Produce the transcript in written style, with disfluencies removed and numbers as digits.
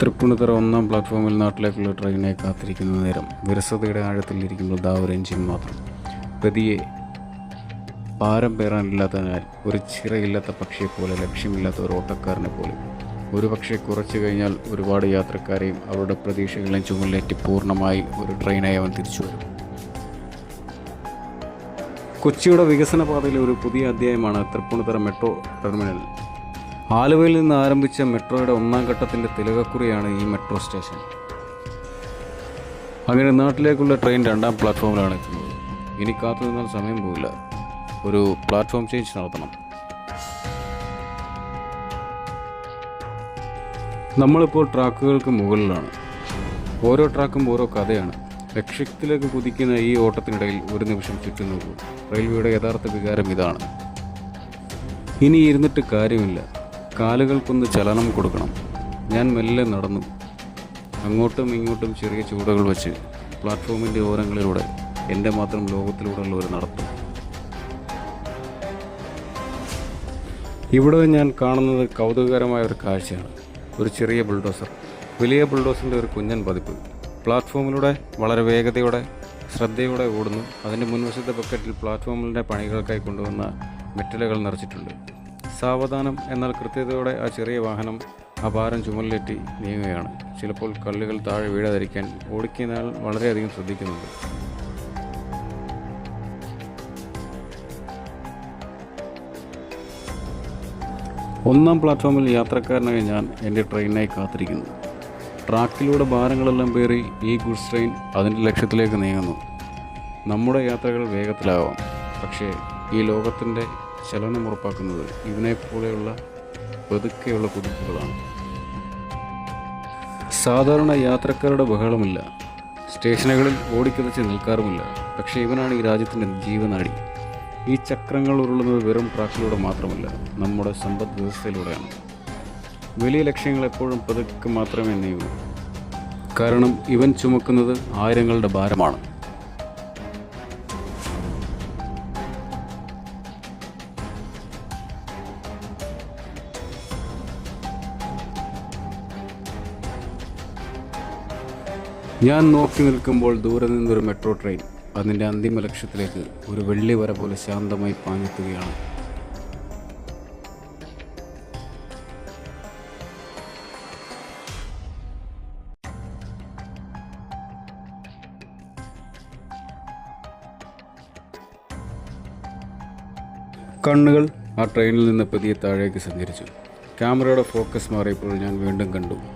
തൃപ്പൂണിത്തുറ ഒന്നാം പ്ലാറ്റ്ഫോമിൽ നാട്ടിലേക്കുള്ള ട്രെയിനിനെ കാത്തിരിക്കുന്ന നേരം വിരസതയുടെ ആഴത്തിലിരിക്കുമ്പോൾ ദാ ഒരു എഞ്ചിൻ മാത്രം. പ്രതിയെ ഭാരം പേറാനില്ലാത്തതിനാൽ ഒരു ചിറയില്ലാത്ത പക്ഷിയെപ്പോലെ, ലക്ഷ്യമില്ലാത്ത ഒരു ഓട്ടക്കാരനെ പോലെ. ഒരുപക്ഷെ കുറച്ചു കഴിഞ്ഞാൽ ഒരുപാട് യാത്രക്കാരെയും അവരുടെ പ്രതീക്ഷകളെയും ചുമലിലേറ്റി പൂർണ്ണമായി ഒരു ട്രെയിനായി അവൻ തിരിച്ചു വരും. കൊച്ചിയുടെ വികസന പാതയിലെ ഒരു പുതിയ അധ്യായമാണ് തൃപ്പൂണിത്തുറ മെട്രോ ടെർമിനൽ. ആലുവയിൽ നിന്ന് ആരംഭിച്ച മെട്രോയുടെ ഒന്നാം ഘട്ടത്തിൻ്റെ തിലകക്കുറിയാണ് ഈ മെട്രോ സ്റ്റേഷൻ. അങ്ങനെ നാട്ടിലേക്കുള്ള ട്രെയിൻ രണ്ടാം പ്ലാറ്റ്ഫോമിലാണ് എത്തുന്നത്. ഇനി കാത്തു നിന്നാൽ സമയം പോവില്ല, ഒരു പ്ലാറ്റ്ഫോം ചേഞ്ച് നടത്തണം. നമ്മളിപ്പോൾ ട്രാക്കുകൾക്ക് മുകളിലാണ്. ഓരോ ട്രാക്കും ഓരോ കഥയാണ്. ലക്ഷ്യത്തിലേക്ക് കുതിക്കുന്ന ഈ ഓട്ടത്തിനിടയിൽ ഒരു നിമിഷം ചുറ്റും നോക്കൂ. റെയിൽവേയുടെ യഥാർത്ഥ വികാരം ഇതാണ്. ഇനി ഇരുന്നിട്ട് കാര്യമില്ല, കാലുകൾക്കൊന്ന് ചലനം കൊടുക്കണം. ഞാൻ മെല്ലെ നടന്നു, അങ്ങോട്ടും ഇങ്ങോട്ടും ചെറിയ ചൂടുകൾ വെച്ച് പ്ലാറ്റ്ഫോമിൻ്റെ ഓരങ്ങളിലൂടെ എൻ്റെ മാത്രം ലോകത്തിലൂടെയുള്ള ഒരു നടത്തം. ഇവിടെ ഞാൻ കാണുന്നത് കൗതുകകരമായ ഒരു കാഴ്ചയാണ്. ഒരു ചെറിയ ബുൾഡോസർ, വലിയ ബുൾഡോസറിൻ്റെ ഒരു കുഞ്ഞൻ പതിപ്പ് പ്ലാറ്റ്ഫോമിലൂടെ വളരെ വേഗതയോടെ ശ്രദ്ധയോടെ ഓടുന്നു. അതിൻ്റെ മുൻവശത്തെ ബക്കറ്റിൽ പ്ലാറ്റ്ഫോമിൻ്റെ പണികൾക്കായി കൊണ്ടുവന്ന മെറ്റലുകൾ നിറച്ചിട്ടുണ്ട്. സാവധാനം എന്നാൽ കൃത്യതയോടെ ആ ചെറിയ വാഹനം ആ ഭാരം ചുമലിലേറ്റി നീങ്ങുകയാണ്. ചിലപ്പോൾ കല്ലുകൾ താഴെ വീഴാതിരിക്കാൻ ഓടിക്കുന്നയാൾ വളരെയധികം ശ്രദ്ധിക്കുന്നുണ്ട്. ഒന്നാം പ്ലാറ്റ്ഫോമിൽ യാത്രക്കാരനായി ഞാൻ എൻ്റെ ട്രെയിനിനായി കാത്തിരിക്കുന്നു. ട്രാക്കിലൂടെ ഭാരങ്ങളെല്ലാം പേറി ഈ ഗുഡ്സ് ട്രെയിൻ അതിൻ്റെ ലക്ഷ്യത്തിലേക്ക് നീങ്ങുന്നു. നമ്മുടെ യാത്രകൾ വേഗത്തിലാവാം, പക്ഷേ ഈ ലോകത്തിൻ്റെ ചലനം ഉറപ്പാക്കുന്നത് ഇതിനെപ്പോലെയുള്ള പതുക്കെയുള്ള കുതിപ്പുകളാണ്. സാധാരണ യാത്രക്കാരുടെ ബഹളമില്ല, സ്റ്റേഷനുകളിൽ ഓടിക്കിതച്ച് നിൽക്കാറുമില്ല. പക്ഷേ ഇവനാണ് ഈ രാജ്യത്തിൻ്റെ ജീവനാടി. ഈ ചക്രങ്ങൾ ഉരുളുന്നത് വെറും ട്രാക്കിലൂടെ മാത്രമല്ല, നമ്മുടെ സമ്പദ് വ്യവസ്ഥയിലൂടെയാണ്. വലിയ ലക്ഷ്യങ്ങൾ എപ്പോഴും പതുക്കെ മാത്രമേ നീങ്ങൂ, കാരണം ഇവൻ ചുമക്കുന്നത് ആയിരങ്ങളുടെ ഭാരമാണ്. ഞാൻ നോക്കി നിൽക്കുമ്പോൾ ദൂരെ നിന്നൊരു മെട്രോ ട്രെയിൻ അതിൻ്റെ അന്തിമ ലക്ഷ്യത്തിലേക്ക് ഒരു വെള്ളി വര പോലെ ശാന്തമായി പാഞ്ഞെത്തുകയാണ്. കണ്ണുകൾ ആ ട്രെയിനിൽ നിന്ന് പതിയെ താഴേക്ക് സഞ്ചരിച്ചു. ക്യാമറയുടെ ഫോക്കസ് മാറിയപ്പോൾ ഞാൻ വീണ്ടും കണ്ടു